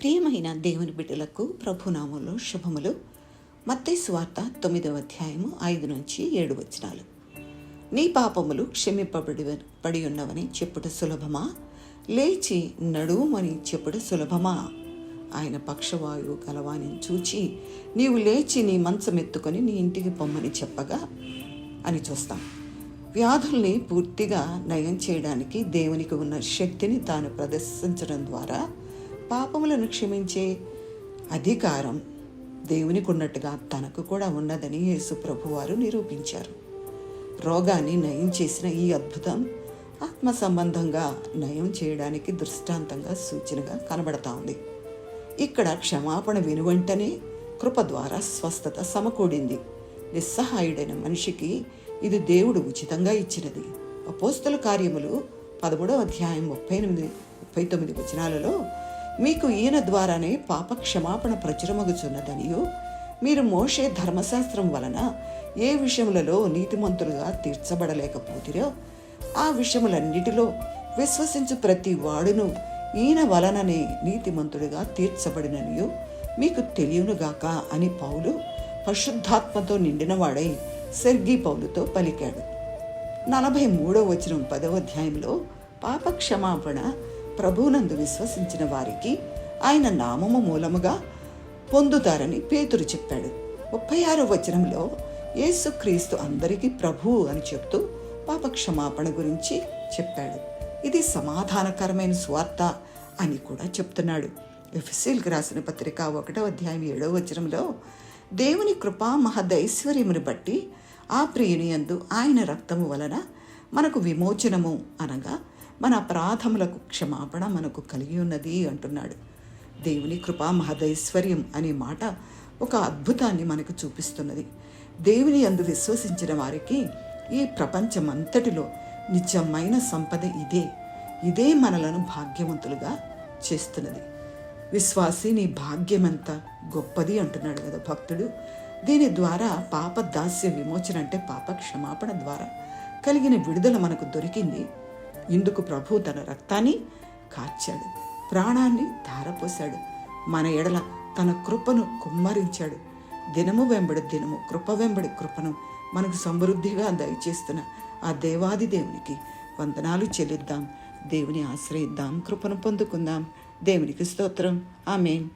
ప్రియమైన దేవుని బిడ్డలకు ప్రభునామంలో శుభములు. మత్తయి సువార్త 9వ అధ్యాయము 5-7 వచనాలు. నీ పాపములు క్షమింపబడి ఉన్నవని చెప్పుట సులభమా, లేచి నడువుమని చెప్పుట సులభమా? ఆయన పక్షవాయువు గలవాని చూచి నీవు లేచి నీ మంచమెత్తుకొని నీ ఇంటికి పొమ్మని చెప్పగా అని చూస్తాం. వ్యాధుల్ని పూర్తిగా నయం చేయడానికి దేవునికి ఉన్న శక్తిని తాను ప్రదర్శించడం ద్వారా పాపములను క్షమించే అధికారం దేవునికి ఉన్నట్టుగా తనకు కూడా ఉన్నదని యేసు ప్రభువారు నిరూపించారు. రోగాన్ని నయం చేసిన ఈ అద్భుతం ఆత్మ సంబంధంగా నయం చేయడానికి దృష్టాంతంగా సూచనగా కనబడతా ఉంది. ఇక్కడ క్షమాపణ వెనువెంటనే కృప ద్వారా స్వస్థత సమకూడింది. నిస్సహాయుడైన మనిషికి ఇది దేవుడు ఉచితంగా ఇచ్చినది. అపోస్తల కార్యములు 13వ అధ్యాయం 38-39 వచనాలలో మీకు ఈయన ద్వారానే పాప క్షమాపణ ప్రచురమగుచున్నదనియు మీరు మోషే ధర్మశాస్త్రం వలన ఏ విషయములలో నీతిమంతులుగా తీర్చబడలేకపోతిరో ఆ విషయములన్నిటిలో విశ్వసించు ప్రతి వాడును ఈయన వలననే నీతిమంతుడిగా తీర్చబడిననియు మీకు తెలియనుగాక అని పౌలు పరిశుద్ధాత్మతో నిండినవాడై సెర్గీ పౌలుతో పలికాడు. 43వ వచనం 10వ అధ్యాయంలో పాప క్షమాపణ ప్రభువునందు విశ్వసించిన వారికి ఆయన నామము మూలముగా పొందుతారని పేతురు చెప్పాడు. 36వ వచనంలో యేసుక్రీస్తు అందరికీ ప్రభువు అని చెప్తూ పాప క్షమాపణ గురించి చెప్పాడు. ఇది సమాధానకరమైన స్వార్థ అని కూడా చెప్తున్నాడు. ఎఫెసీయులకు రాసిన పత్రిక 1వ అధ్యాయం 7వ వచనంలో దేవుని కృపా మహదైశ్వర్యమును బట్టి ఆ ప్రియుని యందు ఆయన రక్తము వలన మనకు విమోచనము అనగా మన అపరాధములకు క్షమాపణ మనకు కలిగి ఉన్నది అంటున్నాడు. దేవుని కృపా మహదైశ్వర్యం అనే మాట ఒక అద్భుతాన్ని మనకు చూపిస్తున్నది. దేవుని యందు విశ్వసించిన వారికి ఈ ప్రపంచమంతటిలో నిజమైన సంపద ఇదే మనలను భాగ్యవంతులుగా చేస్తున్నది. విశ్వాసి నీ భాగ్యమంత గొప్పది అంటున్నాడు కదా భక్తుడు. దీని ద్వారా పాప దాస్య విమోచన అంటే పాప క్షమాపణ ద్వారా కలిగిన విడుదల మనకు దొరికింది. ఇందుకు ప్రభు తన రక్తాన్ని కార్చాడు, ప్రాణాన్ని ధారపోశాడు, మన ఎడల తన కృపను కుమ్మరించాడు. దినము వెంబడి దినము కృప వెంబడి కృపను మనకు సమృద్ధిగా దయచేస్తున్న ఆ దేవాది దేవునికి వందనాలు చెల్లిద్దాం. దేవుని ఆశ్రయిద్దాం, కృపను పొందుకుందాం. దేవునికి స్తోత్రం. ఆమేన్.